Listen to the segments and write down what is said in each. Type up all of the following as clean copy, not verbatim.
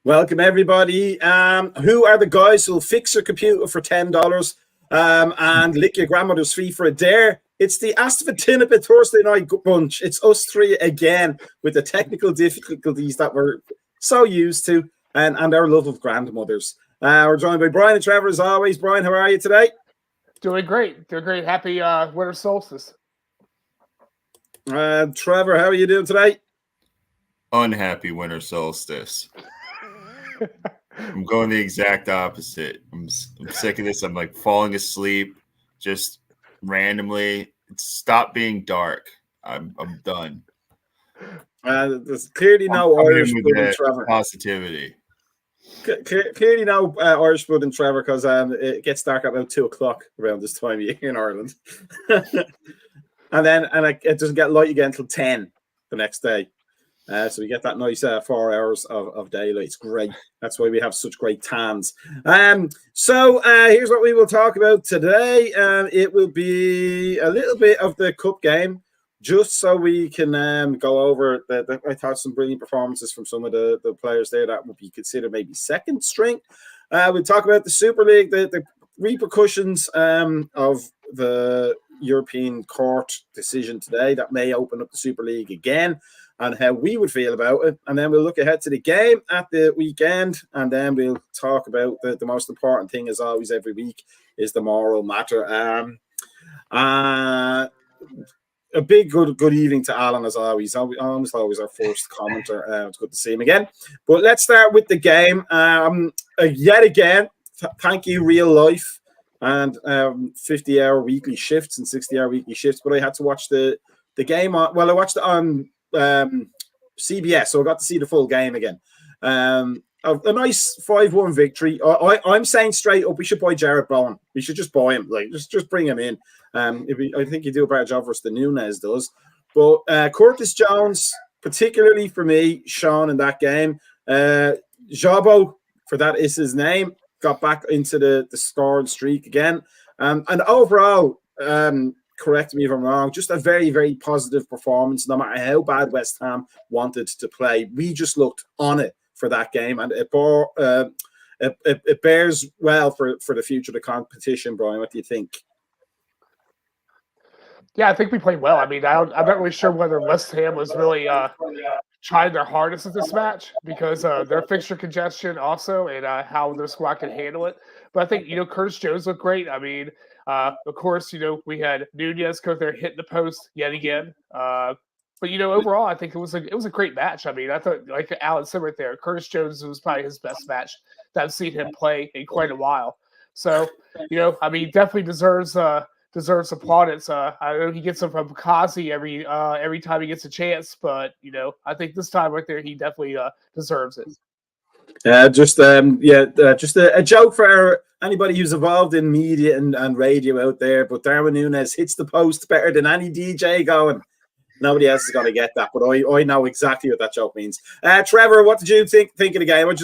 Welcome, everybody. Who are the guys who'll fix your computer for $10 and lick your grandmother's feet for a dare? It's the ASTV Thursday night bunch. It's us three again with the technical difficulties that we're so used to and our love of grandmothers. We're joined by Brian and Trevor as always. Brian, how are you today? Doing great. Doing great. Happy winter solstice. Trevor, how are you doing today? Unhappy winter solstice. I'm going the exact opposite. I'm sick of this. I'm like falling asleep just randomly. Stop being dark. I'm done. There's clearly no Irish blood in Trevor. Positivity. Clearly no Irish blood in Trevor because it gets dark at about 2:00 around this time of year in Ireland. and it doesn't get light again until 10 the next day. So we get that nice 4 hours of daylight. It's great. That's why we have such great tans. So here's what we will talk about today. It will be a little bit of the cup game, just so we can go over I thought some brilliant performances from some of the players there that would be considered maybe second string. We'll talk about the Super League, the repercussions of the European Court decision today that may open up the Super League again, and how we would feel about it. And then we'll look ahead to the game at the weekend, and then we'll talk about the most important thing, as always, every week, is the moral matter. A big good evening to Alan, as always. Almost always our first commenter. It's good to see him again. But let's start with the game. Yet again, thank you, real life, and 50-hour weekly shifts and 60-hour weekly shifts. But I had to watch the game on. Well, I watched it on CBS, so I got to see the full game again. A nice 5-1 victory. I'm saying straight up, we should buy Jared Bowen. We should just buy him. Like, just bring him in. I think you do a better job for us than Nunes does. But Curtis Jones, particularly for me, shone in that game. Jabo, for that is his name, got back into the scoring streak again. And overall, correct me if I'm wrong, just a very, very positive performance. No matter how bad West Ham wanted to play, we just looked on it for that game, and it bears well for the future of the competition. Brian, what do you think? Yeah, I think we played well. I mean, I'm not really sure whether West Ham was really trying their hardest at this match because their fixture congestion also, and how their squad can handle it. But I think, Curtis Jones looked great. I mean, of course, we had Nunes go there hitting the post yet again. But overall, I think it was a great match. I mean, I thought, like Alan said right there, Curtis Jones was probably his best match that I've seen him play in quite a while. So, I mean, definitely deserves plaudits. I know he gets them from Kazi every time he gets a chance, but I think this time right there, he definitely deserves it. Just a joke for anybody who's involved in media and radio out there. But Darwin Nunes hits the post better than any DJ going. Nobody else is going to get that, but I know exactly what that joke means. Trevor, what did you think of the game? I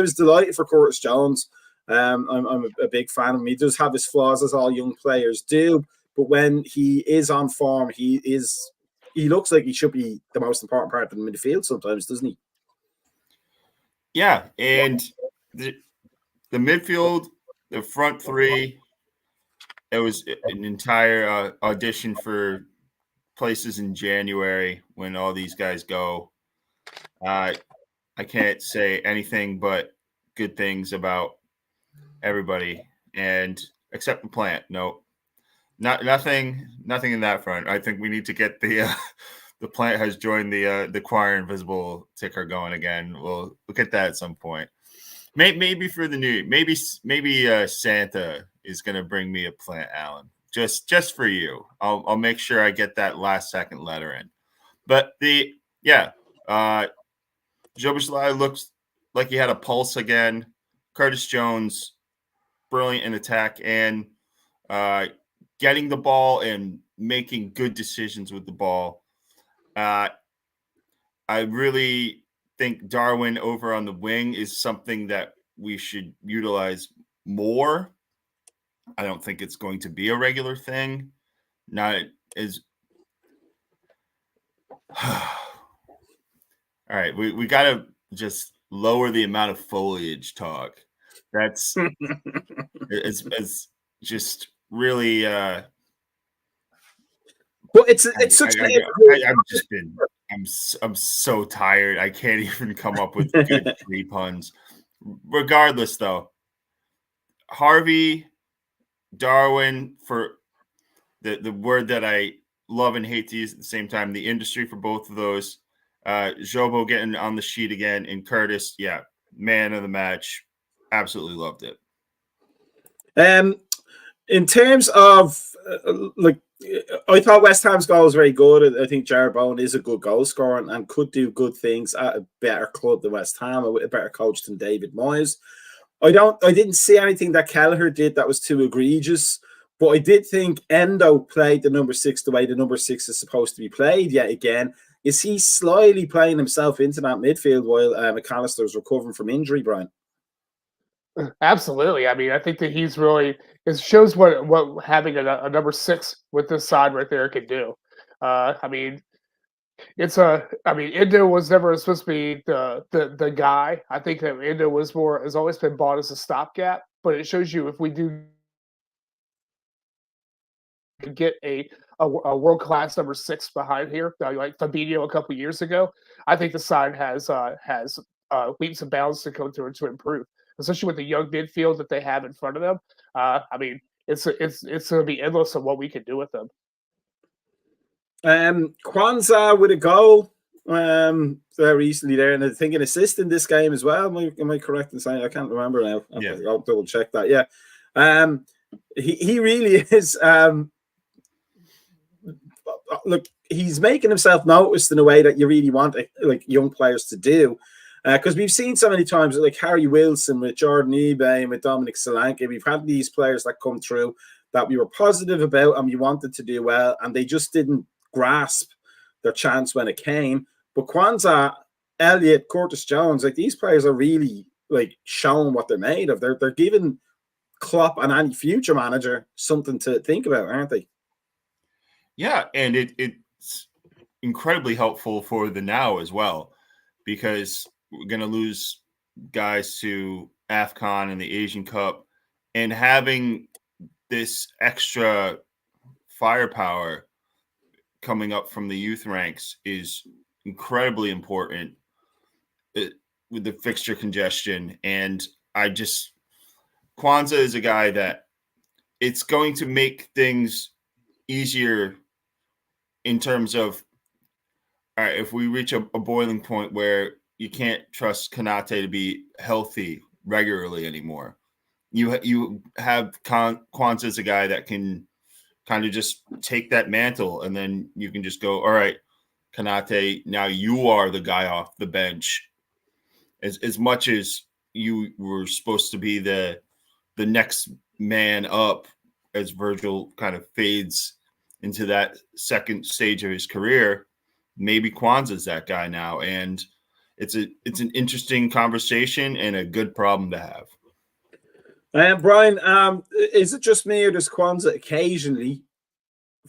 was delighted for Curtis Jones. I'm a big fan of him. He does have his flaws, as all young players do, but when he is on form, he looks like he should be the most important part of the midfield sometimes, doesn't he? Yeah, and the midfield, the front three, it was an entire audition for places in January when all these guys go. I can't say anything but good things about everybody, and except the plant. No, nothing in that front. I think we need to get the plant has joined the Choir Invisible ticker going again. We'll get that at some point. Maybe for the new, maybe Santa is going to bring me a plant, Alan. Just for you. I'll make sure I get that last second letter in. But Joboshlai looks like he had a pulse again. Curtis Jones, brilliant in attack and getting the ball and making good decisions with the ball. I really think Darwin over on the wing is something that we should utilize more. I don't think it's going to be a regular thing. Not as all right. We got to just lower the amount of foliage talk. That's it's just really. Well, it's such an I've just been. I'm so tired. I can't even come up with good free puns. Regardless, though, Harvey, Darwin, for the word that I love and hate to use at the same time, the industry for both of those. Jobo getting on the sheet again, and Curtis, yeah, man of the match. Absolutely loved it. In terms of I thought West Ham's goal was very good. I think Jared Bowen is a good goal scorer and could do good things at a better club than West Ham, a better coach than David Moyes. I didn't see anything that Kelleher did that was too egregious, but I did think Endo played the number 6 the way the number 6 is supposed to be played yet again. Is he slyly playing himself into that midfield while McAllister's recovering from injury, Brian? Absolutely. I mean, I think that he's really it shows what having a number 6 with this side right there can do. I mean, Endo was never supposed to be the guy. I think that Endo has always been bought as a stopgap, but it shows you if we do get a world class number 6 behind here, like Fabinho a couple years ago, I think the side has leaps and bounds to go through to improve, especially with the young midfield that they have in front of them. I mean, it's going to be endless of what we can do with them. Kwanzaa with a goal recently there, and I think an assist in this game as well. Am I correct in saying? I can't remember now. I'll double check that. Yeah, he really is. Look, he's making himself noticed in a way that you really want like young players to do. Because we've seen so many times, like Harry Wilson with Jordan Ebay and with Dominic Solanke, we've had these players that come through that we were positive about and we wanted to do well, and they just didn't grasp their chance when it came. But Kwanzaa, Elliott, Curtis Jones, like these players are really like showing what they're made of. They're giving Klopp and any future manager something to think about, aren't they? Yeah, and it's incredibly helpful for the now as well, because we're going to lose guys to AFCON and the Asian Cup, and having this extra firepower coming up from the youth ranks is incredibly important with the fixture congestion. And Kwanzaa is a guy that it's going to make things easier in terms of, all right, if we reach a boiling point where you can't trust Konate to be healthy regularly anymore, you have Kwanzaa as a guy that can kind of just take that mantle, and then you can just go, all right, Konate, now you are the guy off the bench. As much as you were supposed to be the next man up as Virgil kind of fades into that second stage of his career, maybe Kwanzaa's that guy now. And it's an interesting conversation and a good problem to have. Brian, is it just me, or does Kwanzaa occasionally,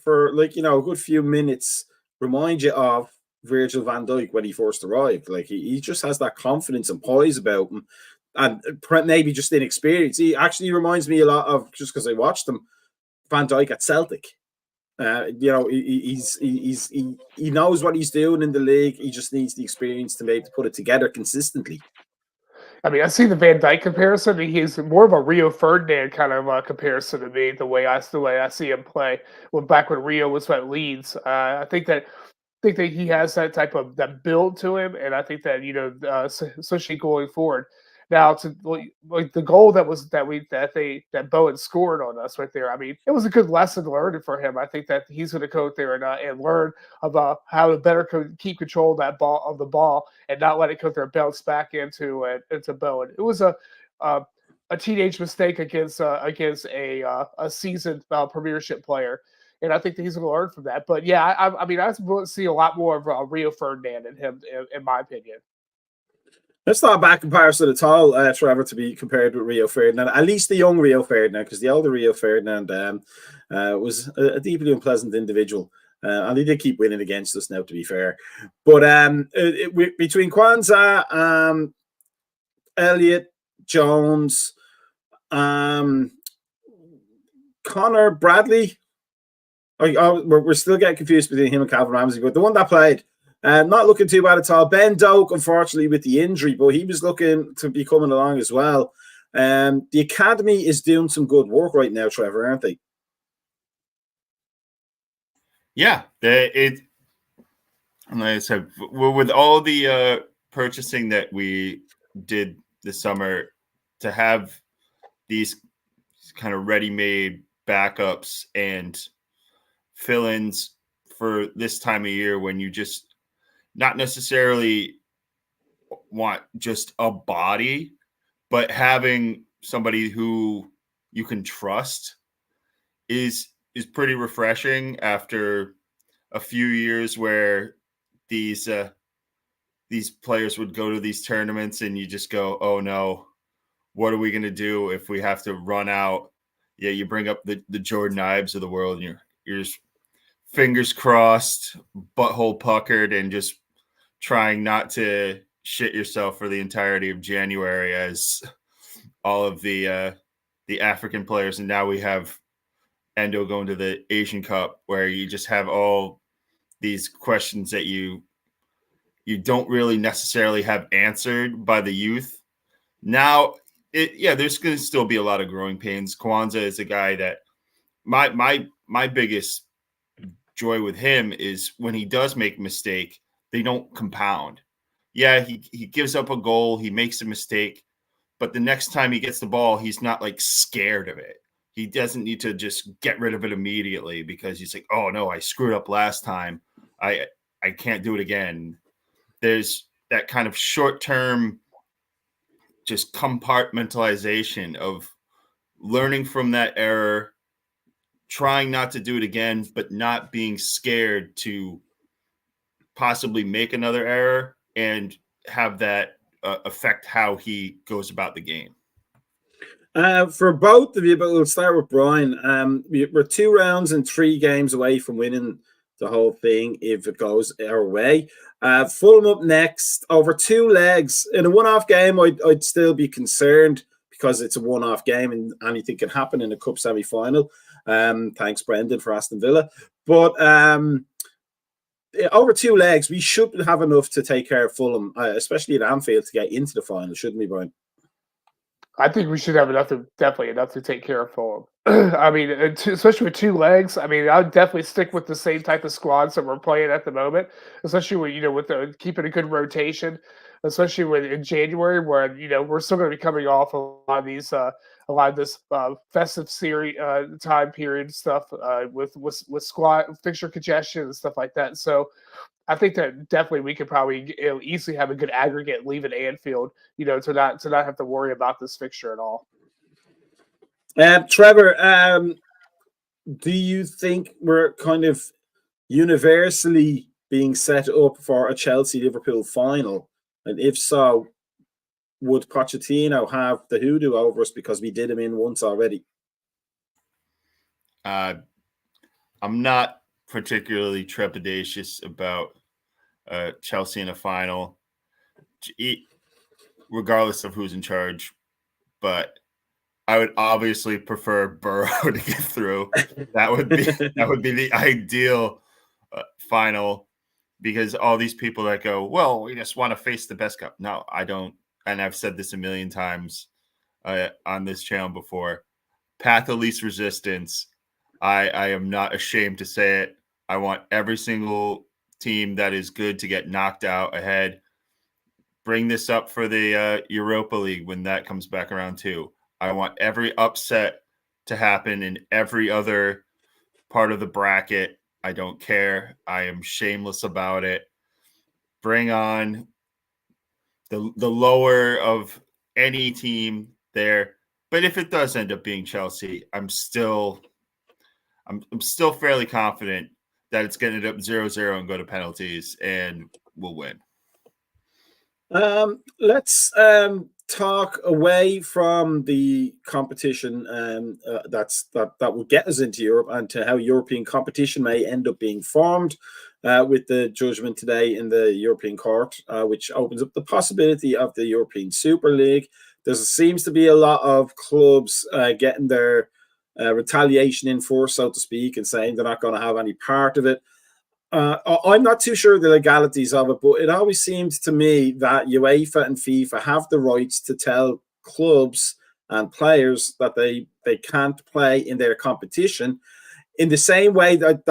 for a good few minutes, remind you of Virgil van Dijk when he first arrived? Like he just has that confidence and poise about him, and maybe just inexperience. He actually reminds me a lot of, just because I watched him, Van Dijk at Celtic. He knows what he's doing in the league. He just needs the experience to maybe put it together consistently. I mean, I see the Van Dijk comparison. He's more of a Rio Ferdinand kind of comparison to me, the way I see him play. Back when Rio was at Leeds, I think that he has that build to him, and I think that especially going forward. Now, to like the goal that Bowen scored on us right there. I mean, it was a good lesson learned for him. I think that he's going to go there and learn about how to better keep control of the ball and not let it go there and bounce back into Bowen. It was a teenage mistake against a seasoned Premiership player. And I think that he's going to learn from that. But yeah, I mean, I want to see a lot more of Rio Ferdinand in him, in my opinion. That's not a bad comparison at all, Trevor, to be compared with Rio Ferdinand. At least the young Rio Ferdinand, because the older Rio Ferdinand was a deeply unpleasant individual. And he did keep winning against us now, to be fair. But between Kwanzaa Elliott, Jones, Connor Bradley. We're still getting confused between him and Calvin Ramsey, but the one that played, not looking too bad at all. Ben Doak, unfortunately, with the injury, but he was looking to be coming along as well. The academy is doing some good work right now, Trevor, aren't they? Yeah, like I said, with all the purchasing that we did this summer, to have these kind of ready-made backups and fill-ins for this time of year when you just not necessarily want just a body, but having somebody who you can trust is pretty refreshing after a few years where these players would go to these tournaments and you just go, oh no, what are we going to do if we have to run out? Yeah, you bring up the Jordan Ives of the world, and you're just fingers crossed, butthole puckered, and just trying not to shit yourself for the entirety of January as all of the African players. And now we have Endo going to the Asian Cup, where you just have all these questions that you don't really necessarily have answered by the youth. Now, there's going to still be a lot of growing pains. Kwanzaa is a guy that my biggest joy with him is when he does make a mistake, they don't compound. Yeah, he gives up a goal, he makes a mistake, but the next time he gets the ball, he's not like scared of it. He doesn't need to just get rid of it immediately because he's like, oh no, I screwed up last time. I can't do it again. There's that kind of short-term just compartmentalization of learning from that error, trying not to do it again, but not being scared to possibly make another error and have that affect how he goes about the game. For both of you, but we'll start with Brian. We're 2 rounds and 3 games away from winning the whole thing if it goes our way. Fulham up next, over 2 legs. In a one-off game, I'd still be concerned because it's a one-off game and anything can happen in a cup semi-final. Thanks, Brendan, for Aston Villa. But over 2 legs, we should have enough to take care of Fulham, especially at Anfield, to get into the final, shouldn't we, Brian? I think we should have definitely enough to take care of Fulham. I mean, especially with 2 legs. I mean, I would definitely stick with the same type of squads that we're playing at the moment, especially with keeping a good rotation, especially in January, where we're still going to be coming off a lot of this festive series time period stuff with squad fixture congestion and stuff like that. So I think that definitely we could probably easily have a good aggregate leaving Anfield, to not have to worry about this fixture at all. Trevor, do you think we're kind of universally being set up for a Chelsea-Liverpool final? And if so, would Pochettino have the hoodoo over us because we did him in once already? I'm not particularly trepidatious about Chelsea in a final, regardless of who's in charge. But I would obviously prefer Burrow to get through. That would be the ideal final, because all these people that go, well, we just want to face the best cup. No, I don't. And I've said this a million times on this channel before. Path of least resistance. I am not ashamed to say it. I want every single team that is good to get knocked out ahead. Bring this up for the Europa League when that comes back around too. I want every upset to happen in every other part of the bracket. I don't care. I am shameless about it. Bring on the lower of any team there. But if it does end up being Chelsea, I'm still fairly confident that it's going to end up 0-0 and go to penalties, and we'll win. Let's talk away from the competition that will get us into Europe and to how European competition may end up being formed. with the judgment today in the European Court, which opens up the possibility of the European Super League. There seems to be a lot of clubs getting their retaliation in force, so to speak, and saying they're not going to have any part of it. I'm not too sure the legalities of it, but it always seems to me that UEFA and FIFA have the rights to tell clubs and players that they can't play in their competition, in the same way that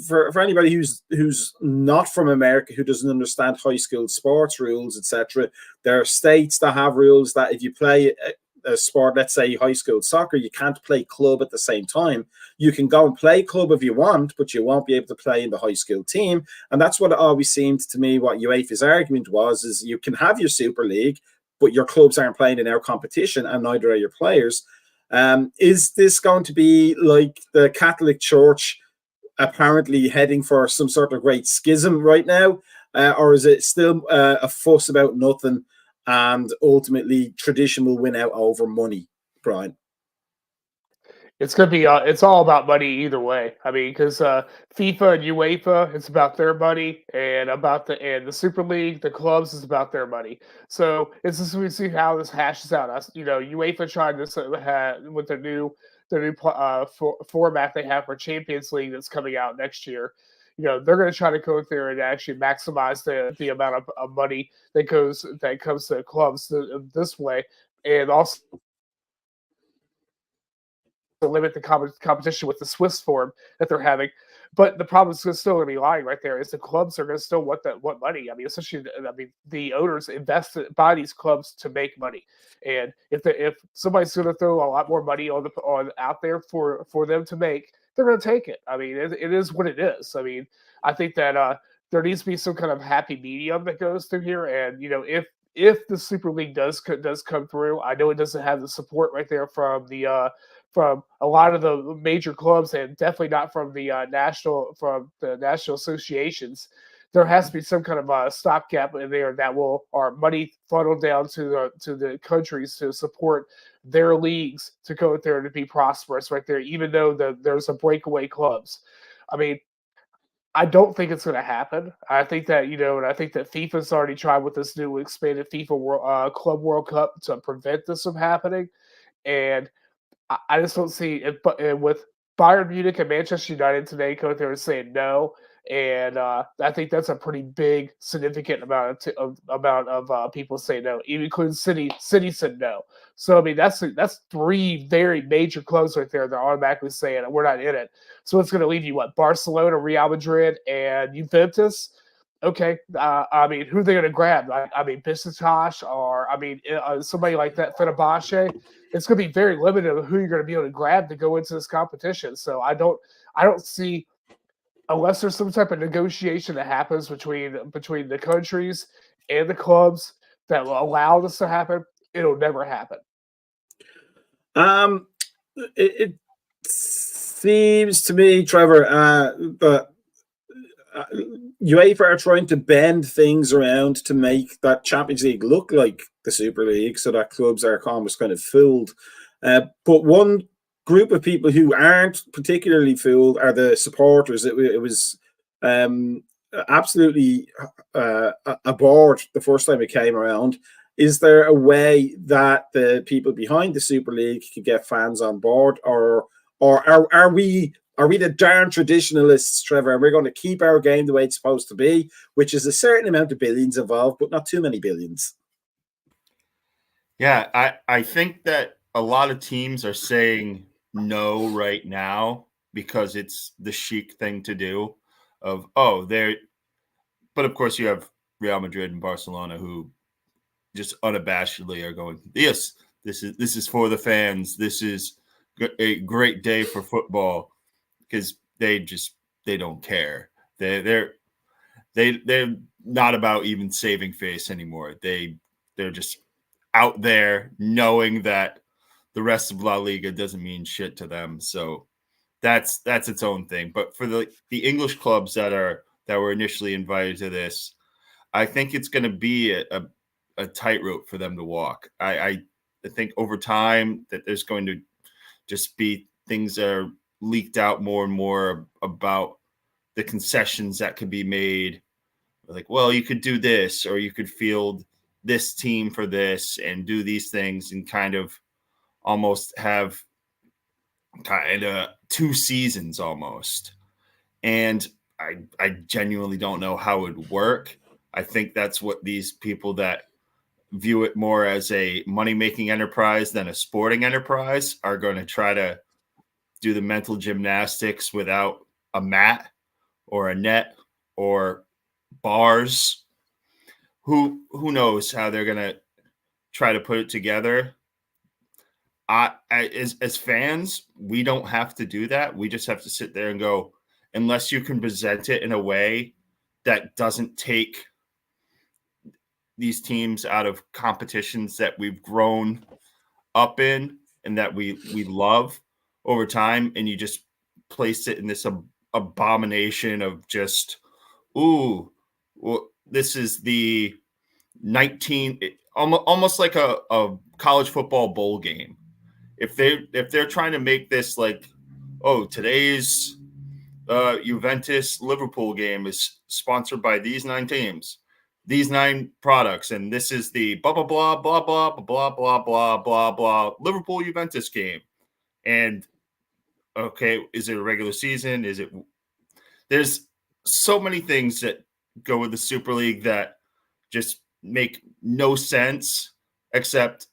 for anybody who's not from America, who doesn't understand high school sports rules, etc. There are states that have rules that if you play a sport, let's say high school soccer, you can't play club at the same time. You can go and play club if you want, but you won't be able to play in the high school team. And that's what it always seemed to me what UEFA's argument was, is you can have your Super League, but your clubs aren't playing in our competition and neither are your players. Is this going to be like the Catholic Church apparently heading for some sort of great schism right now? Or is it still a fuss about nothing and ultimately tradition will win out over money, Brian? It's going to be, it's all about money either way. I mean, because FIFA and UEFA, it's about their money, and the Super League, the clubs, is about their money. So it's just we see how this hashes out. UEFA tried this with their new format they have for Champions League that's coming out next year. They're going to try to go there and actually maximize the amount of money that comes to clubs this way, and also to limit the competition with the Swiss form that they're having. But the problem is still going to be lying right there, is the clubs are going to still want money. I mean, especially the owners buy these clubs to make money, and if somebody's going to throw a lot more money on out there for them to make, they're going to take it. I mean, it is what it is. I mean, I think that there needs to be some kind of happy medium that goes through here, and if the Super League does come through, I know it doesn't have the support right there from a lot of the major clubs, and definitely not from the national associations. There has to be some kind of a stopgap in there that our money funneled down to the countries to support their leagues to go there to be prosperous right there, even though there's a breakaway clubs. I mean, I don't think it's going to happen. I think that, and I think that FIFA's already tried with this new expanded FIFA Club World Cup to prevent this from happening. And I just don't see it. But with Bayern Munich and Manchester United today going there and saying no, and I think that's a pretty big, significant amount of people saying no, even including City. City said no. So I mean, that's three very major clubs right there that are automatically saying we're not in it. So it's going to leave you Barcelona, Real Madrid, and Juventus. Okay, I mean, who are they going to grab? I mean, Besiktas, or somebody like that, Fenerbahce. It's going to be very limited of who you're going to be able to grab to go into this competition. So I don't see, unless there's some type of negotiation that happens between the countries and the clubs that will allow this to happen, it'll never happen. It seems to me, Trevor, that UEFA are trying to bend things around to make that Champions League look like the Super League, so that clubs are almost kind of fooled. But one group of people who aren't particularly fooled are the supporters. It was absolutely aboard the first time it came around. Is there a way that the people behind the Super League could get fans on board, or are we the darn traditionalists, Trevor, and we're going to keep our game the way it's supposed to be, which is a certain amount of billions involved, but not too many billions? Yeah, I think that a lot of teams are saying no right now because it's the chic thing to do. But of course you have Real Madrid and Barcelona who just unabashedly are going, yes, this is for the fans. This is a great day for football, because they don't care. They're not about even saving face anymore. They're just out there knowing that the rest of La Liga doesn't mean shit to them. So that's its own thing. But for the English clubs that were initially invited to this, I think it's going to be a tightrope for them to walk. I think over time that there's going to just be things that are leaked out more and more about the concessions that could be made. Like, well, you could do this, or you could field this team for this and do these things and kind of almost have kind of 2 seasons almost. And I genuinely don't know how it would work. I think that's what these people that view it more as a money-making enterprise than a sporting enterprise are going to try to do the mental gymnastics without a mat or a net or bars. Who knows how they're going to try to put it together. As fans, we don't have to do that. We just have to sit there and go, unless you can present it in a way that doesn't take these teams out of competitions that we've grown up in and that we love over time, and you just place it in this abomination of just, well, this is the 19, almost like a college football bowl game. If they're trying to make this like, oh, today's Juventus Liverpool game is sponsored by these 9 teams, these 9 products, and this is the blah blah blah blah blah blah blah blah blah blah Liverpool Juventus game. And okay, is it a regular season? Is it? There's so many things that go with the Super League that just make no sense, except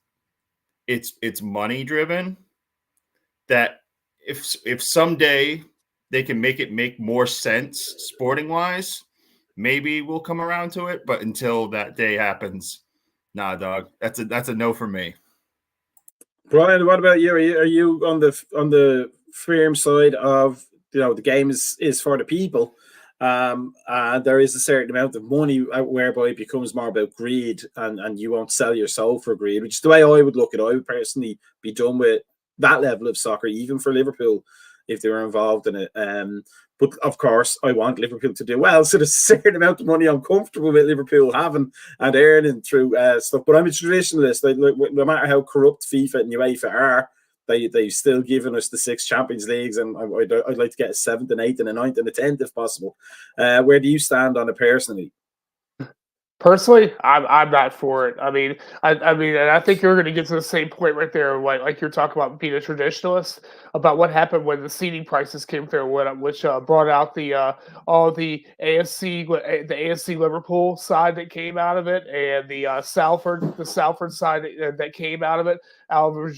it's money driven. That if someday they can make it make more sense sporting wise, maybe we'll come around to it. But until that day happens, nah, dog. That's a no for me. Brian, what about you? Are you on the firm side of, the game is for the people? There is a certain amount of money whereby it becomes more about greed, and you won't sell your soul for greed, which is the way I would look at it. I would personally be done with that level of soccer, even for Liverpool, if they were involved in it. But of course, I want Liverpool to do well. So there's a certain amount of money I'm comfortable with Liverpool having and earning through stuff. But I'm a traditionalist. No matter how corrupt FIFA and UEFA are, they've still given us the 6 Champions Leagues, and I'd like to get a 7th and 8th and a 9th and a 10th if possible. Where do you stand on it personally? Personally, I'm not for it. I mean, and I think you're going to get to the same point right there, like you're talking about being a traditionalist, about what happened when the seating prices came through, which brought out all the ASC Liverpool side that came out of it, and the Salford side that came out of it,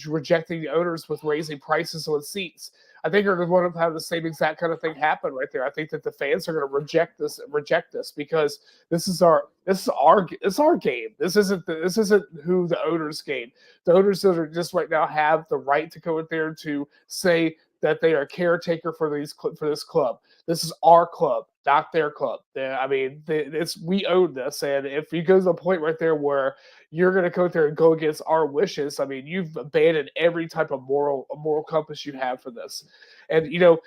rejecting the owners with raising prices on seats. I think you're going to have the same exact kind of thing happen right there. I think that the fans are going to reject this because this is our game. This isn't who the owners game. The owners that are just right now have the right to go in there to say that they are a caretaker for this club. This is our club, not their club. We own this, and if you go to the point right there where you're going to go there and go against our wishes, you've abandoned every type of moral compass you have for this. And a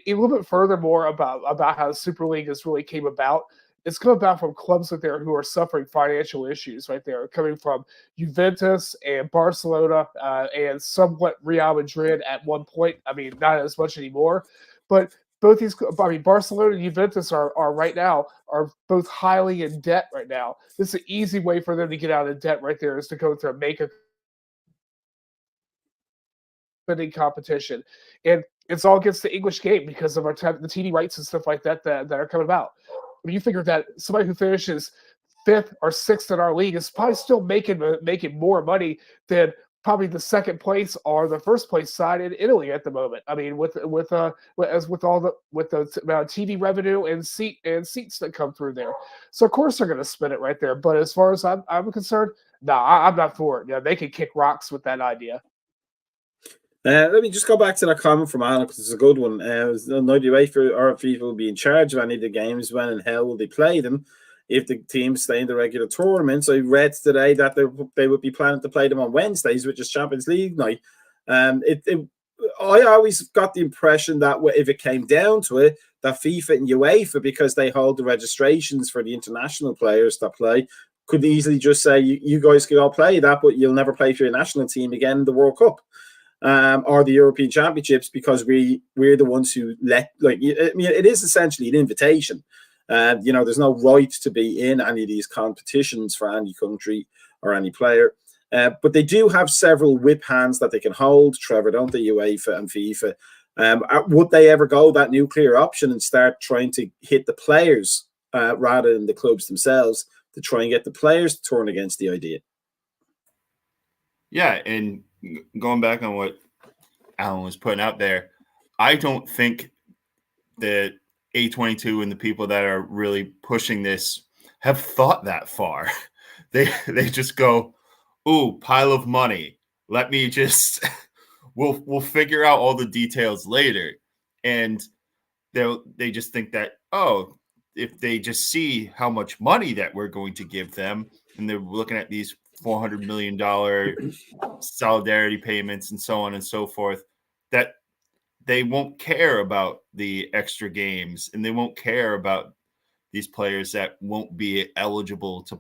little bit furthermore about how the Super League has really came about. It's come about from clubs right there who are suffering financial issues right there, coming from Juventus and Barcelona and somewhat Real Madrid at one point. Not as much anymore, but both these, Barcelona and Juventus are right now are both highly in debt right now. This is an easy way for them to get out of debt right there, is to go through a Macka spending competition, and it's all against the English game because of the TV rights and stuff like that are coming about. When you figure that somebody who finishes 5th or 6th in our league is probably still making more money than probably the 2nd place or the 1st place side in Italy at the moment. With the TV revenue and seats that come through there, so of course they're going to spend it right there. But as far as I'm concerned, I'm not for it. Yeah, they can kick rocks with that idea. Let me just go back to that comment from Alan, because it's a good one. There's no way for our people will be in charge of any of the games. When and how will they play them if the teams stay in the regular tournaments? I read today that they would be planning to play them on Wednesdays, which is Champions League night. I always got the impression that if it came down to it, that FIFA and UEFA, because they hold the registrations for the international players that play, could easily just say, you guys can all play that, but you'll never play for your national team again in the World Cup. or the European Championships, because we're the ones who let, like, I mean, it is essentially an invitation. There's no right to be in any of these competitions for any country or any player. But they do have several whip hands that they can hold, Trevor, don't they, UEFA and FIFA? Would they ever go that nuclear option and start trying to hit the players rather than the clubs themselves, to try and get the players to turn against the idea? Yeah, and going back on what Alan was putting out there, I don't think that A22 and the people that are really pushing this have thought that far. They just go, ooh, pile of money. Let me just we'll figure out all the details later. And they just think that, oh, if they just see how much money that we're going to give them, and they're looking at these $400 million solidarity payments and so on and so forth, that they won't care about the extra games, and they won't care about these players that won't be eligible to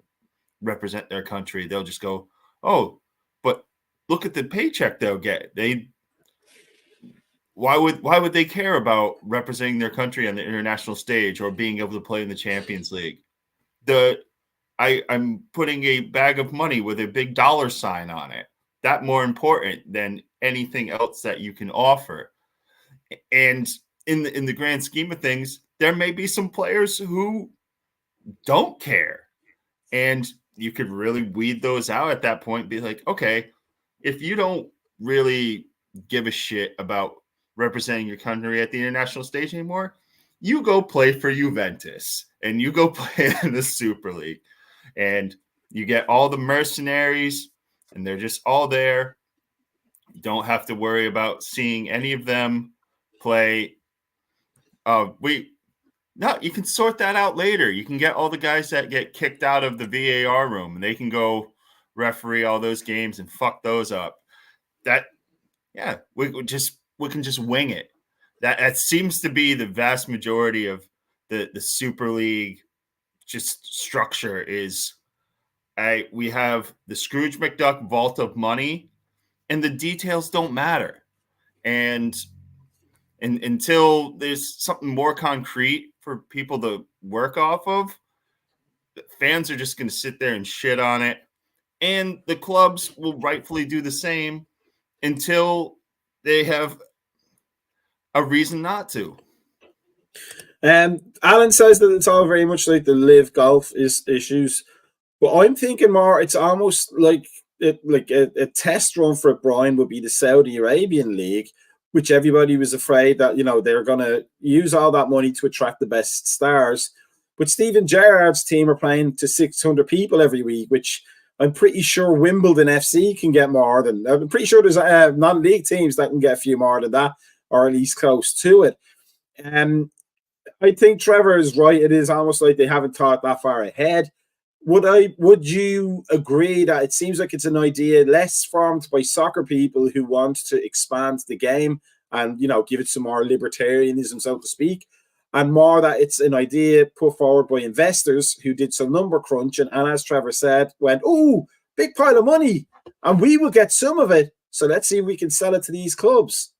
represent their country. They'll just go, oh, but look at the paycheck they'll get. Why would they care about representing their country on the international stage or being able to play in the Champions League? I'm putting a bag of money with a big dollar sign on it. That more important than anything else that you can offer. And in the grand scheme of things, there may be some players who don't care. And you could really weed those out at that point. Be like, okay, if you don't really give a shit about representing your country at the international stage anymore, you go play for Juventus and you go play in the Super League, and you get all the mercenaries and they're just all there. You don't have to worry about seeing any of them play. You can sort that out later. You can get all the guys that get kicked out of the VAR room, and they can go referee all those games and fuck those up. We can just wing it. That seems to be the vast majority of the Super League just structure is. We have the Scrooge McDuck vault of money, and the details don't matter. And until there's something more concrete for people to work off of, fans are just going to sit there and shit on it. And the clubs will rightfully do the same until they have a reason not to. Alan says that it's all very much like the live golf issues, but I'm thinking more it's almost like a test run for Brian would be the Saudi Arabian League, which everybody was afraid that they're going to use all that money to attract the best stars. But Steven Gerrard's team are playing to 600 people every week, which I'm pretty sure Wimbledon FC can get more than. I'm pretty sure there's non-league teams that can get a few more than that, or at least close to it. I think Trevor is right. It is almost like they haven't thought that far ahead. Would you agree that it seems like it's an idea less formed by soccer people who want to expand the game and give it some more libertarianism, so to speak, and more that it's an idea put forward by investors who did some number crunching and, as Trevor said, went, oh, big pile of money, and we will get some of it, so let's see if we can sell it to these clubs?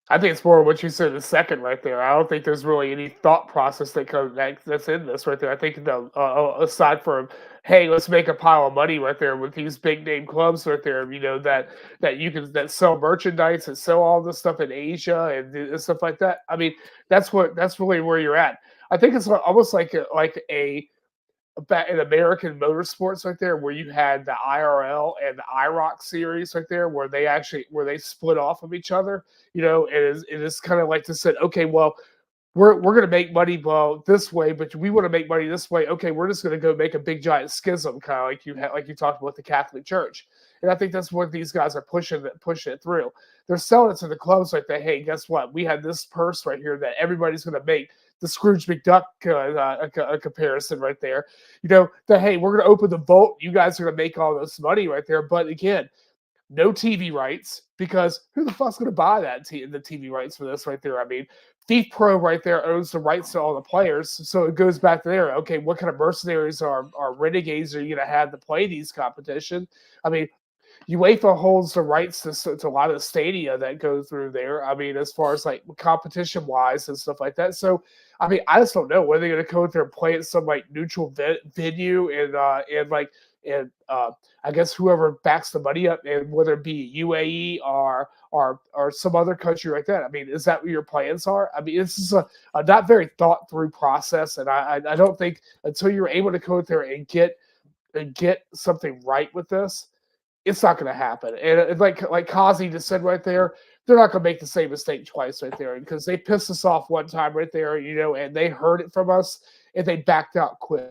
I think it's more what you said the second right there. I don't think there's really any thought process that's in this right there. I think aside from, hey, let's make a pile of money right there with these big name clubs right there, that sell merchandise and sell all this stuff in Asia and stuff like that. I mean, that's really where you're at. I think it's almost like in American motorsports right there, where you had the IRL and the IROC series right there, where they split off of each other. It is kind of like to say, okay, well, we're going to make money this way, but we want to make money this way. Okay, we're just going to go make a big giant schism, kind of like you talked about the Catholic Church. And I think that's what these guys are pushing it through. They're selling it to the clubs like that. Hey, guess what? We have this purse right here that everybody's going to make. The Scrooge McDuck comparison right there. That, hey, we're going to open the vault. You guys are going to make all this money right there. But again, no TV rights, because who the fuck's going to buy the TV rights for this right there? I mean, Thief Pro right there owns the rights to all the players. So it goes back to there. Okay, what kind of mercenaries or renegades are you going to have to play these competition? I mean, UEFA holds the rights to a lot of the stadia that go through there. I mean, as far as like competition wise and stuff like that. So, I mean, I just don't know whether they're going to go there and play at some like neutral venue and I guess whoever backs the money up, and whether it be UAE or some other country like that. I mean, is that what your plans are? I mean, this is a not very thought through process, and I don't think until you're able to go there and get something right with this, it's not going to happen. And like Kazi just said right there, they're not going to make the same mistake twice right there, because they pissed us off one time right there, and they heard it from us and they backed out quick.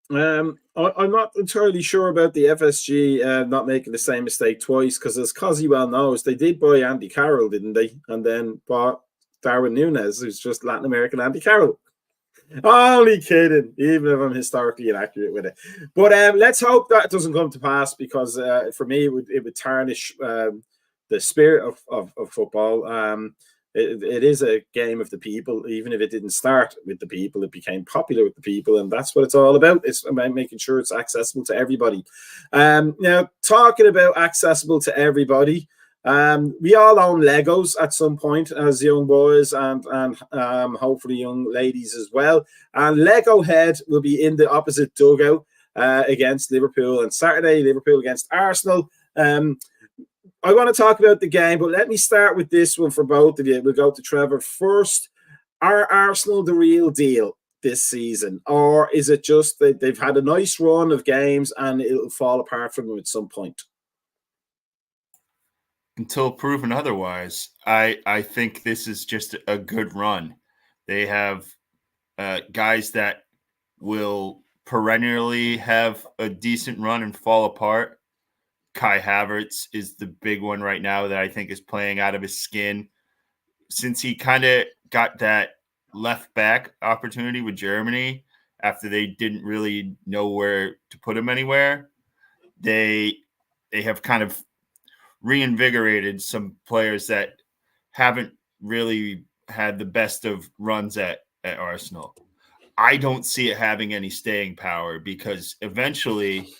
I'm not entirely sure about the FSG not making the same mistake twice, because as Cosy well knows, they did buy Andy Carroll, didn't they? And then bought Darwin Núñez, who's just Latin American Andy Carroll. Only kidding, even if I'm historically inaccurate with it. But let's hope that doesn't come to pass, because for me, it would tarnish the spirit of football. It is a game of the people. Even if it didn't start with the people, it became popular with the people, and that's what it's all about. It's about making sure it's accessible to everybody. Now, talking about accessible to everybody, we all own Legos at some point as young boys and hopefully young ladies as well. And Lego Head will be in the opposite dugout against Liverpool on Saturday. Liverpool against Arsenal. I want to talk about the game, but let me start with this one for both of you. We'll go to Trevor first. Are Arsenal the real deal this season, or is it just that they've had a nice run of games and it'll fall apart from them at some point? Until proven otherwise, I think this is just a good run. They have guys that will perennially have a decent run and fall apart. Kai Havertz is the big one right now that I think is playing out of his skin. Since he kind of got that left back opportunity with Germany after they didn't really know where to put him anywhere, they have kind of reinvigorated some players that haven't really had the best of runs at Arsenal. I don't see it having any staying power, because eventually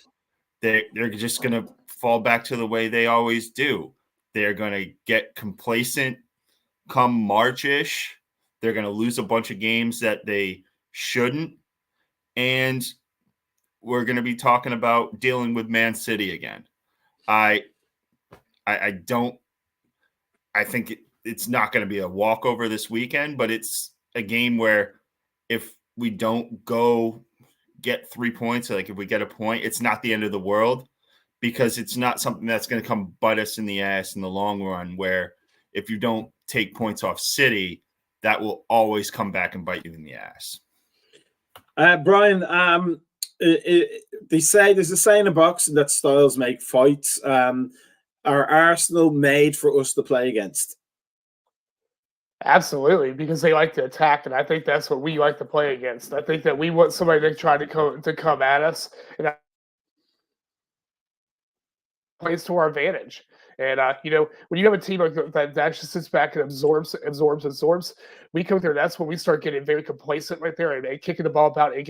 they're just going to fall back to the way they always do. They're going to get complacent come March-ish. They're going to lose a bunch of games that they shouldn't. And we're going to be talking about dealing with Man City again. I think it's not going to be a walkover this weekend, but it's a game where if we don't go get 3 points, like if we get a point, it's not the end of the world, because it's not something that's going to come bite us in the ass in the long run, where if you don't take points off City, that will always come back and bite you in the ass. Brian, they say there's a saying in boxing that styles make fights. Are Arsenal made for us to play against? Absolutely, because they like to attack, and I think that's what we like to play against. I think that we want somebody to try to come at us, and plays to our advantage. And when you have a team that actually sits back and absorbs, we come there. That's when we start getting very complacent right there, and kicking the ball about and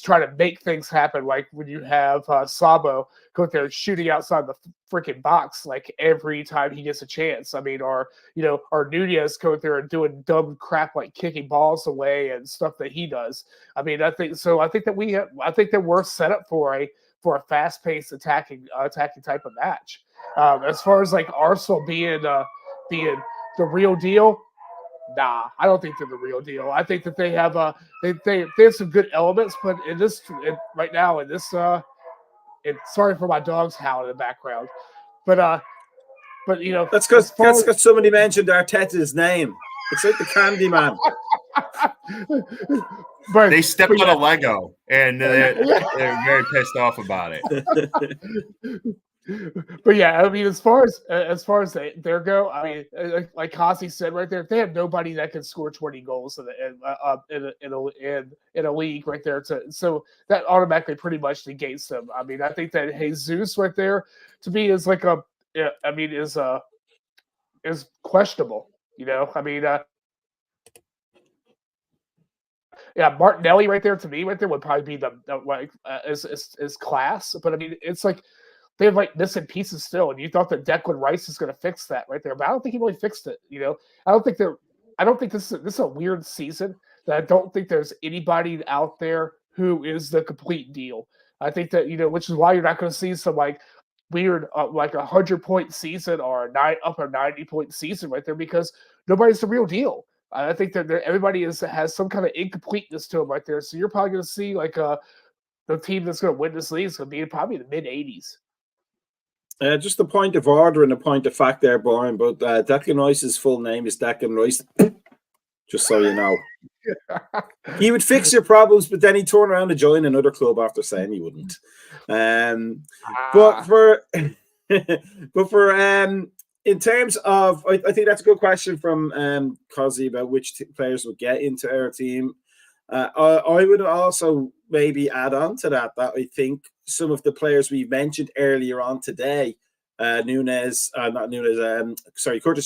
try to make things happen. Like when you have Sabo go there shooting outside the freaking box like every time he gets a chance. I mean, or Núñez go there and doing dumb crap like kicking balls away and stuff that he does. I mean, I think that we're set up for a fast-paced attacking type of match. As far as like Arsenal being the real deal, nah, I don't think they're the real deal. I think that they have they have some good elements, but right now sorry for my dogs howling in the background, but that's because somebody mentioned Arteta's name. It's like the Candy Man. But they stepped on a Lego, and they're very pissed off about it. But yeah, I mean, as far as they go, I mean, like Kasi said right there, they have nobody that can score 20 goals in a league right there. So that automatically pretty much negates them. I mean, I think that Jesus right there to me is like is questionable. I mean, Yeah, Martinelli right there to me right there would probably be is class. But I mean, it's like they have like missing pieces still, and you thought that Declan Rice is going to fix that right there, but I don't think he really fixed it. I don't think this is a weird season. That I don't think there's anybody out there who is the complete deal. I think that which is why you're not going to see some like weird like 100-point season or a 90-point season right there because nobody's the real deal. I think that everybody has some kind of incompleteness to them right there. So you're probably going to see like the team that's going to win this league is going to be probably in the mid-80s. Just a point of order and a point of fact there, Brian, but Declan Rice's full name is Declan Rice, just so you know. He would fix your problems, but then he'd turn around and join another club after saying he wouldn't. But for in terms of, I think that's a good question from Cozzy about which players would get into our team. I would also maybe add on to that I think some of the players we mentioned earlier on today, Curtis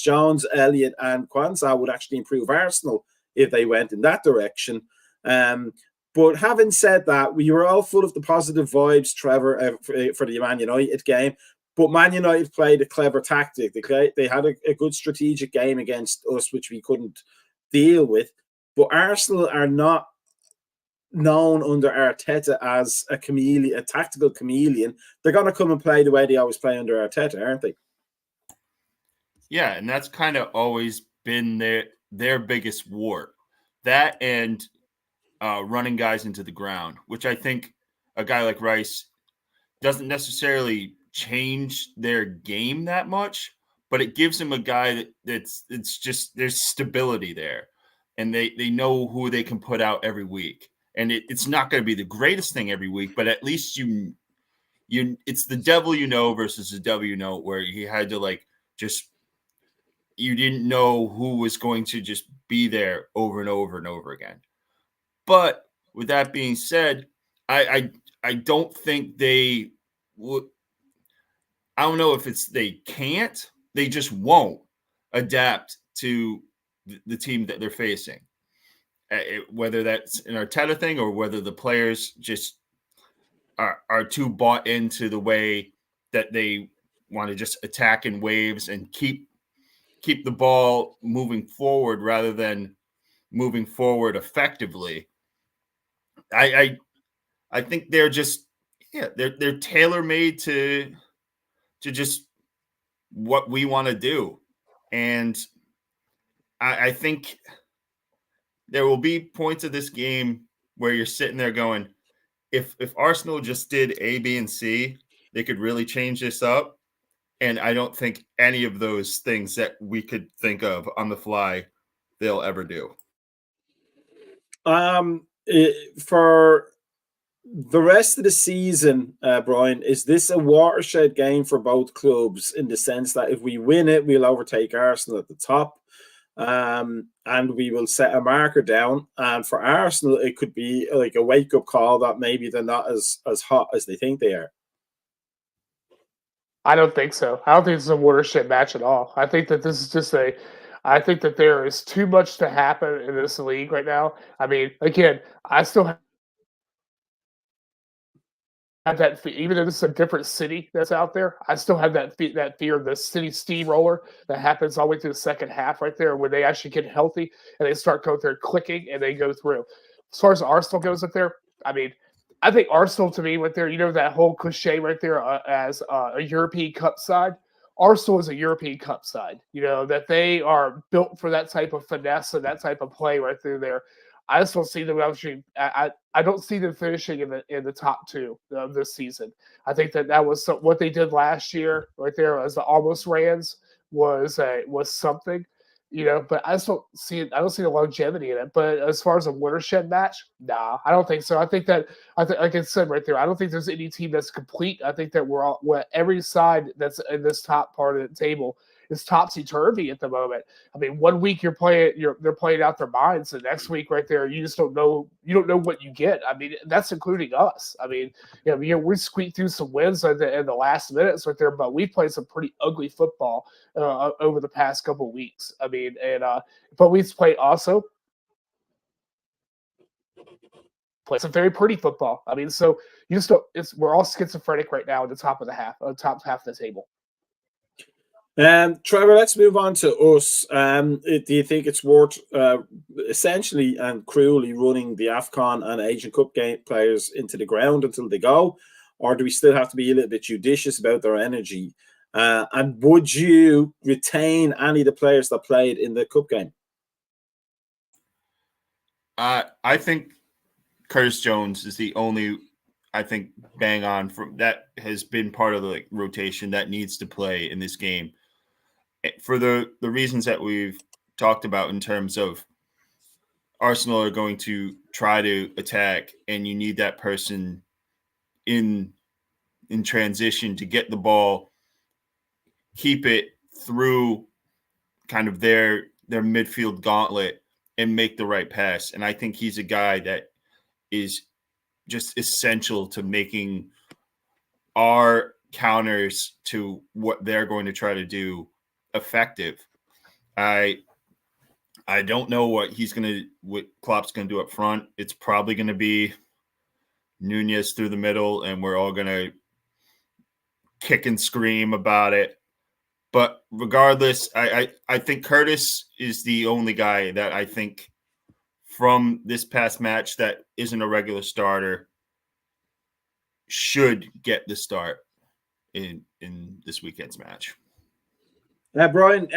Jones, Elliott, and Kwanzaa would actually improve Arsenal if they went in that direction. But having said that, we were all full of the positive vibes, Trevor, for the Man United game. But Man United played a clever tactic. They had a good strategic game against us, which we couldn't deal with. But Arsenal are not known under Arteta as a tactical chameleon. They're going to come and play the way they always play under Arteta, aren't they? Yeah, and that's kind of always been their biggest war. That and running guys into the ground, which I think a guy like Rice doesn't necessarily change their game that much, but it gives him a guy it's just there's stability there, and they know who they can put out every week. And it's not going to be the greatest thing every week, but at least you it's the devil versus the devil where he had to you didn't know who was going to just be there over and over and over again. But with that being said, I don't think they would. I don't know if it's they can't. They just won't adapt to the team that they're facing. Whether that's an Arteta thing or whether the players just are too bought into the way that they want to just attack in waves and keep the ball moving forward rather than moving forward effectively. I think they're just they're tailor-made to just what we want to do. And I think there will be points of this game where you're sitting there going, if Arsenal just did A, B, and C, they could really change this up. And I don't think any of those things that we could think of on the fly they'll ever do. For the rest of the season, Brian, is this a watershed game for both clubs in the sense that if we win it, we'll overtake Arsenal at the top, and we will set a marker down. And for Arsenal, it could be like a wake-up call that maybe they're not as hot as they think they are. I don't think so. I don't think it's a watershed match at all. I think that this is just I think that there is too much to happen in this league right now. I mean, again, I still have that, even though this is a different city that's out there, I still have that fear of the city steamroller that happens all the way through the second half right there when they actually get healthy and they start going there clicking and they go through. As far as Arsenal goes up there, I mean, I think Arsenal to me right there, that whole cliche right there as a European Cup side. Arsenal is a European Cup side, that they are built for that type of finesse and that type of play right through there. I just don't see them actually. I don't see them finishing in the top two of this season. I think that was what they did last year right there as the almost Rams was something. But I just don't see it. I don't see the longevity in it. But as far as a watershed match, nah, I don't think so. I think like I said right there, I don't think there's any team that's complete. I think that every side that's in this top part of the table is topsy-turvy at the moment. I mean, one week they're playing out their minds, the next week right there, you just don't know. You don't know what you get. I mean, that's including us. I mean, we squeaked through some wins in the last minutes right there, but we played some pretty ugly football over the past couple of weeks. I mean, but we've played also. play some very pretty football. I mean, so you just don't. We're all schizophrenic right now at the top of the top half of the table. Trevor, let's move on to us. Do you think it's worth essentially and cruelly running the AFCON and Asian Cup game players into the ground until they go? Or do we still have to be a little bit judicious about their energy? And would you retain any of the players that played in the Cup game? I think Curtis Jones is the only, I think, bang on from that has been part of the rotation that needs to play in this game. For the reasons that we've talked about in terms of Arsenal are going to try to attack, and you need that person in transition to get the ball, keep it through kind of their midfield gauntlet and make the right pass. And I think he's a guy that is just essential to making our counters to what they're going to try to do effective. I don't know what Klopp's gonna do up front. It's probably gonna be Nunez through the middle, and we're all gonna kick and scream about it. But regardless, I think Curtis is the only guy that I think from this past match that isn't a regular starter should get the start in this weekend's match. Brian,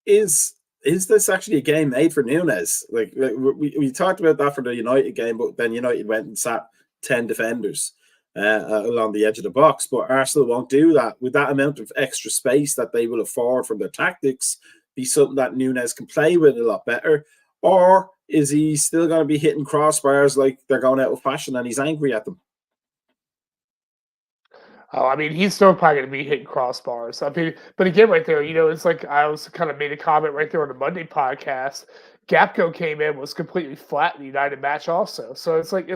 is this actually a game made for Nunez? Like we talked about that for the United game, but then United went and sat 10 defenders along the edge of the box. But Arsenal won't do that. With that amount of extra space that they will afford from their tactics, be something that Nunez can play with a lot better? Or is he still going to be hitting crossbars like they're going out of fashion and he's angry at them? Oh, I mean, he's still probably going to be hitting crossbars. I mean, but again, right there, it's like I was kind of made a comment right there on the Monday podcast. Gapco came in, was completely flat in the United match also. So it's like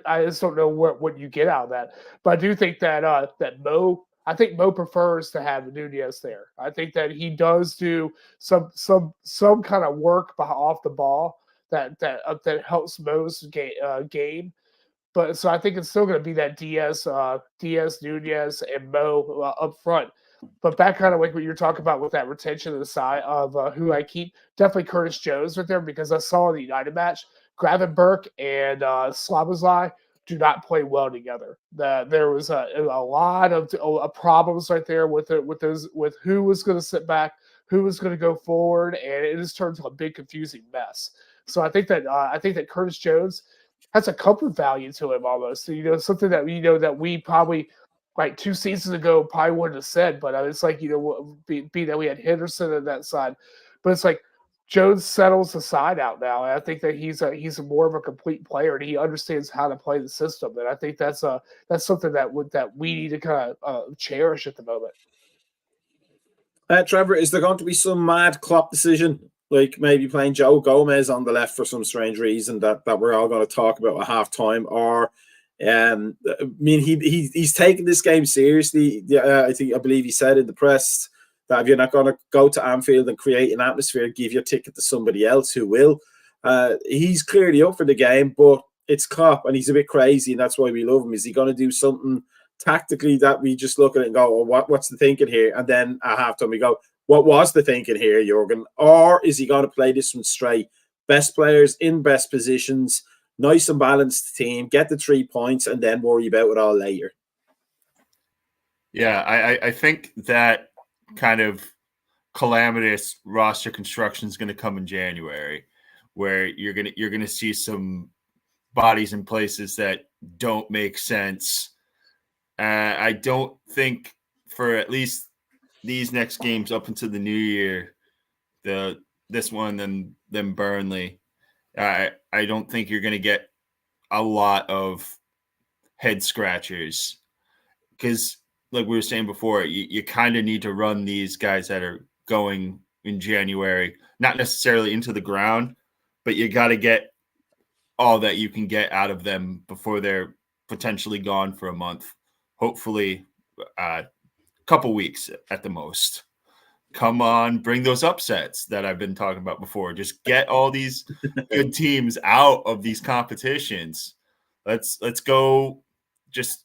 I just don't know what you get out of that. But I do think that I think Mo prefers to have Nunez there. I think that he does do some kind of work off the ball that helps Mo's game. But so I think it's still going to be that Diaz, Nunez, and Mo up front. But back kind of like what you're talking about with that retention of the side of who I keep, definitely Curtis Jones right there, because I saw in the United match, Gravenberch and Szoboszlai do not play well together. There was a lot of problems right there with who was going to sit back, who was going to go forward, and it just turned into a big confusing mess. So I think that Curtis Jones has a comfort value to him almost. So, something that that we probably like 2 seasons ago probably wouldn't have said, but it's like being that we had Henderson on that side, but it's like Jones settles the side out now, and I think that he's more of a complete player, and he understands how to play the system, and I think that's something that we need to kind of cherish at the moment. Trevor, is there going to be some mad Klopp decision, like maybe playing Joe Gomez on the left for some strange reason that we're all going to talk about at halftime? Or, I mean, he's taking this game seriously. I believe he said in the press that if you're not going to go to Anfield and create an atmosphere, give your ticket to somebody else who will. He's clearly up for the game, but it's Klopp and he's a bit crazy, and that's why we love him. Is he going to do something tactically that we just look at it and go, oh, what's the thinking here? And then at halftime we go, what was the thinking here, Jurgen? Or is he going to play this one straight? Best players in best positions, nice and balanced team, get the 3 points, and then worry about it all later. Yeah, I think that kind of calamitous roster construction is going to come in January, where you're gonna see some bodies in places that don't make sense. I don't think for at least these next games up into the new year, this one and then Burnley, I don't think you're going to get a lot of head scratchers, because like we were saying before, you kind of need to run these guys that are going in January, not necessarily into the ground, but you got to get all that you can get out of them before they're potentially gone for a month. Hopefully, couple weeks at the most. come on, bring those upsets that I've been talking about before. Just get all these good teams out of these competitions. Let's go. Just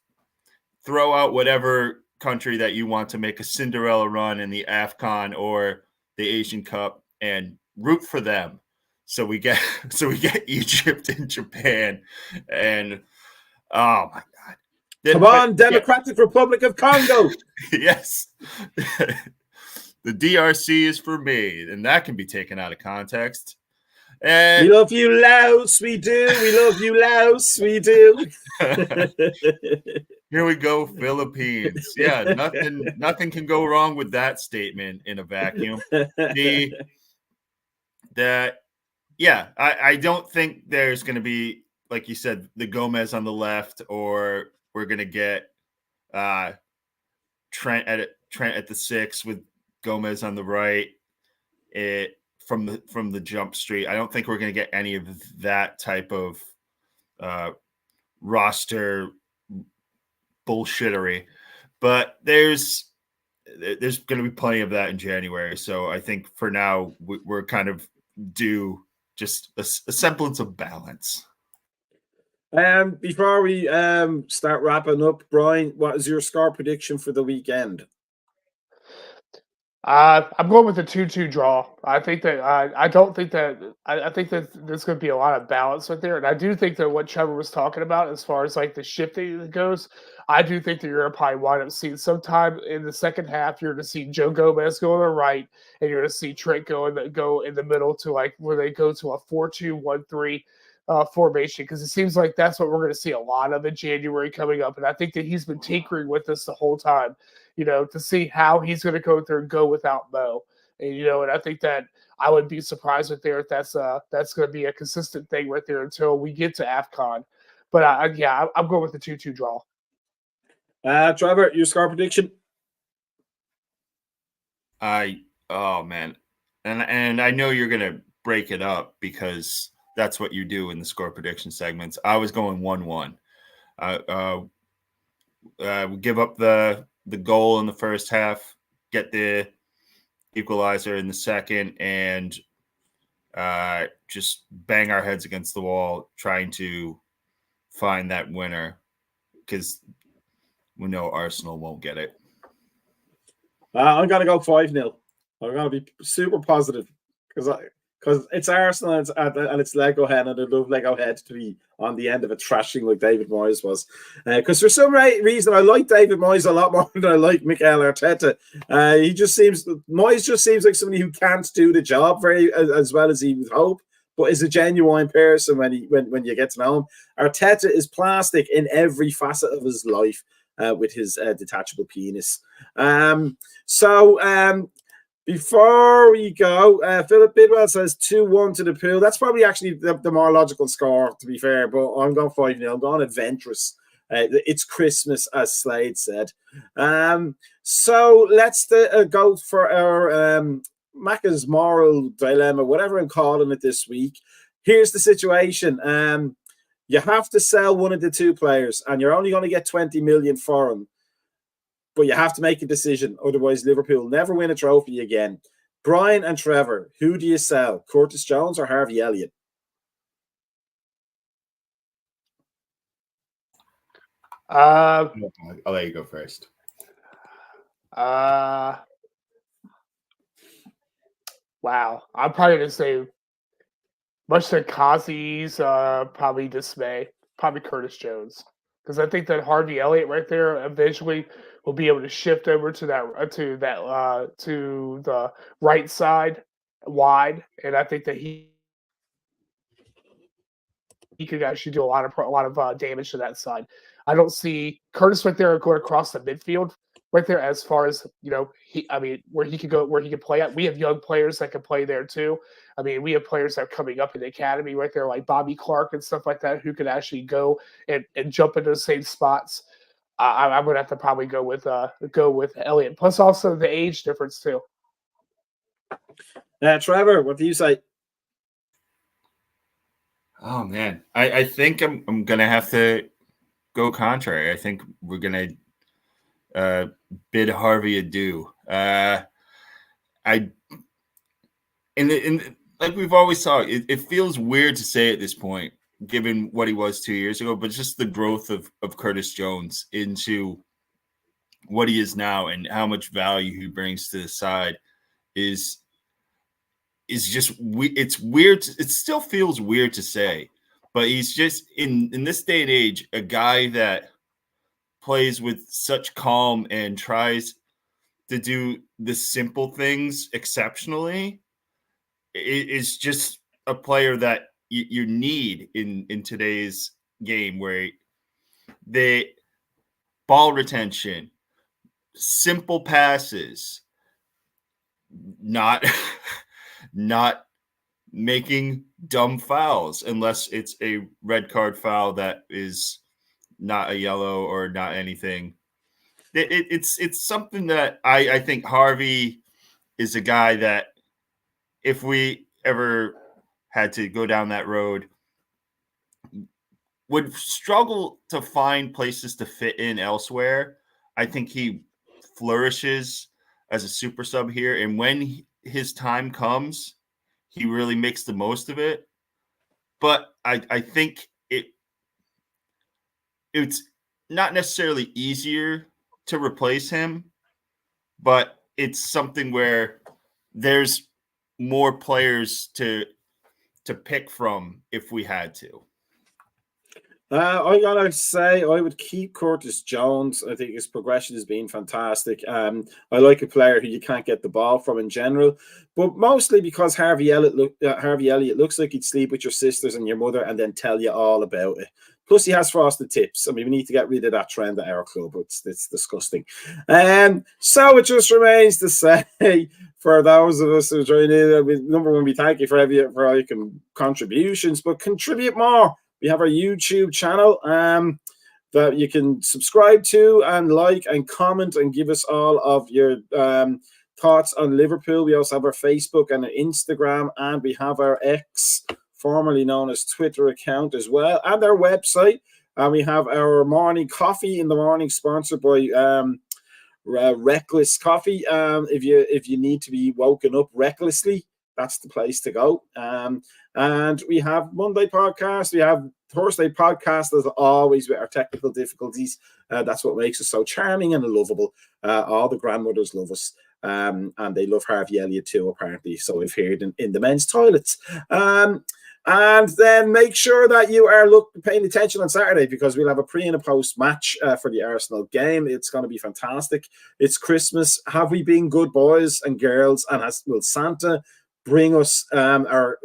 throw out whatever country that you want to make a Cinderella run in the AFCON or the Asian Cup and root for them. So we get Egypt and Japan, and oh my God. Come on, Democratic Republic of Congo. Yes. The DRC is for me, and that can be taken out of context. And we love you, Laos. We do. We love you, Laos. We do. Here we go, Philippines. Yeah, nothing can go wrong with that statement in a vacuum. I don't think there's going to be, like you said, the Gomez on the left, or we're going to get Trent at the 6 with Gomez on the right. From the jump street. I don't think we're going to get any of that type of roster bullshittery, but there's going to be plenty of that in January. So I think for now we're kind of due just a semblance of balance. Before we start wrapping up, Brian, what is your score prediction for the weekend? I'm going with a 2-2 draw. I think that I think that there's going to be a lot of balance right there, and I do think that what Trevor was talking about, as far as like the shifting that goes, I do think that you're going to probably wind up seeing sometime in the second half. You're going to see Joe Gomez go on the right, and you're going to see Trent go in the middle to like where they go to a 4-2-1-3 formation, because it seems like that's what we're going to see a lot of in January coming up, and I think that he's been tinkering with this the whole time. To see how he's going to go there and go without Mo. And, and I think that I would be surprised right there if that's going to be a consistent thing right there until we get to AFCON. But, I'm going with the 2-2 draw. Trevor, your score prediction? Oh, man. And I know you're going to break it up because that's what you do in the score prediction segments. I was going 1-1. We give up the goal in the first half, get the equalizer in the second, and just bang our heads against the wall trying to find that winner, because we know Arsenal won't get it. I'm going to go 5-0. I'm going to be super positive because it's Arsenal and it's Lego Head, and I love Lego Head to be on the end of a thrashing like David Moyes was. Because for some reason, I like David Moyes a lot more than I like Mikel Arteta. Moyes just seems like somebody who can't do the job very as well as he would hope, but is a genuine person when you get to know him. Arteta is plastic in every facet of his life with his detachable penis. Before we go, Philip Bidwell says 2-1 to the pool. That's probably actually the more logical score, to be fair, but I'm going 5-0. I'm going adventurous. It's Christmas, as Slade said. So let's go for our Macka's moral dilemma, whatever I'm calling it this week. Here's the situation. You have to sell one of the two players, and you're only going to get 20 million for him. But you have to make a decision. Otherwise, Liverpool will never win a trophy again. Brian and Trevor, who do you sell? Curtis Jones or Harvey Elliott? I'll let you go first. Wow. I'm probably going to say, much to Kazi's probably dismay, probably Curtis Jones. Because I think that Harvey Elliott right there eventually will be able to shift over to the right side wide, and I think that he could actually do a lot of damage to that side. I don't see Curtis right there going across the midfield right there as far as where he could go, where he could play at. We have young players that can play there too. I mean, we have players that are coming up in the academy right there, like Bobby Clark and stuff like that, who could actually go and jump into the same spots. I'm going to have to probably go with Elliott. Plus, also the age difference too. Trevor, what do you say? Oh man, I think I'm going to have to go contrary. I think we're going to bid Harvey adieu. like we've always talked, it feels weird to say at this point, given what he was 2 years ago, but just the growth of Curtis Jones into what he is now and how much value he brings to the side is just it's weird. It still feels weird to say, but he's just in this day and age a guy that plays with such calm and tries to do the simple things exceptionally. It is just a player that you need in today's game, where the ball retention, simple passes, not making dumb fouls unless it's a red card foul that is not a yellow or not anything. It's something that I think Harvey is a guy that if we ever had to go down that road, would struggle to find places to fit in elsewhere. I think he flourishes as a super sub here. And when his time comes, he really makes the most of it. But I think it's not necessarily easier to replace him, but it's something where there's more players to pick from if we had to. I gotta say, I would keep Curtis Jones. I think his progression has been fantastic. I like a player who you can't get the ball from in general, but mostly because Harvey Elliott looks like he'd sleep with your sisters and your mother and then tell you all about it. Plus, he has frosted tips. I mean, we need to get rid of that trend at our club. It's disgusting. So it just remains to say, for those of us who join in, number one, we thank you for your contributions, but contribute more. We have our YouTube channel that you can subscribe to and like and comment and give us all of your thoughts on Liverpool. We also have our Facebook and our Instagram, and we have our X, formerly known as Twitter account as well, and our website. And we have our morning coffee in the morning, sponsored by Reckless Coffee. If you need to be woken up recklessly, that's the place to go. And we have Monday podcast. We have Thursday podcast, as always, with our technical difficulties. That's what makes us so charming and lovable. All the grandmothers love us. And they love Harvey Elliott too, apparently. So we've heard in the men's toilets. And then make sure that you are paying attention on Saturday, because we'll have a pre and a post match for the Arsenal game. It's going to be fantastic. It's Christmas. Have we been good boys and girls? And will Santa bring us our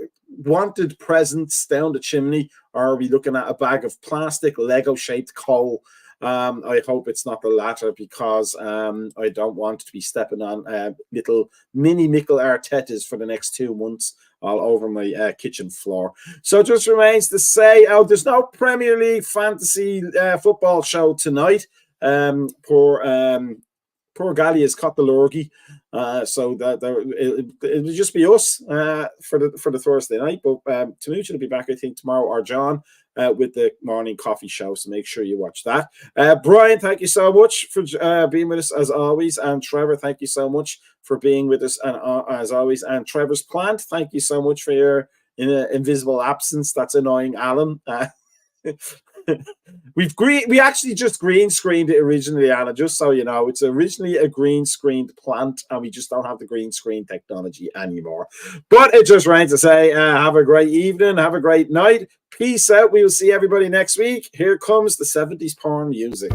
wanted presents down the chimney, or are we looking at a bag of plastic Lego-shaped coal? I hope it's not the latter, because I don't want to be stepping on little mini Mikel Artetas for the next 2 months all over my kitchen floor. So it just remains to say, there's no Premier League fantasy football show tonight. Poor Gallia's caught the lurgy, so that it'll just be us for the Thursday night. But Tanucci will be back, I think, tomorrow, or John, with the morning coffee show. So make sure you watch that. Brian, thank you so much for being with us as always, and Trevor, thank you so much for being with us, and as always. And Trevor's Plant, thank you so much for your invisible absence. That's annoying, Alan. We actually just green screened it originally, Anna, just so you know. It's originally a green screened plant, and we just don't have the green screen technology anymore. But it just remains to say, have a great evening, have a great night, peace out. We will see everybody next week. Here comes the 70s porn music.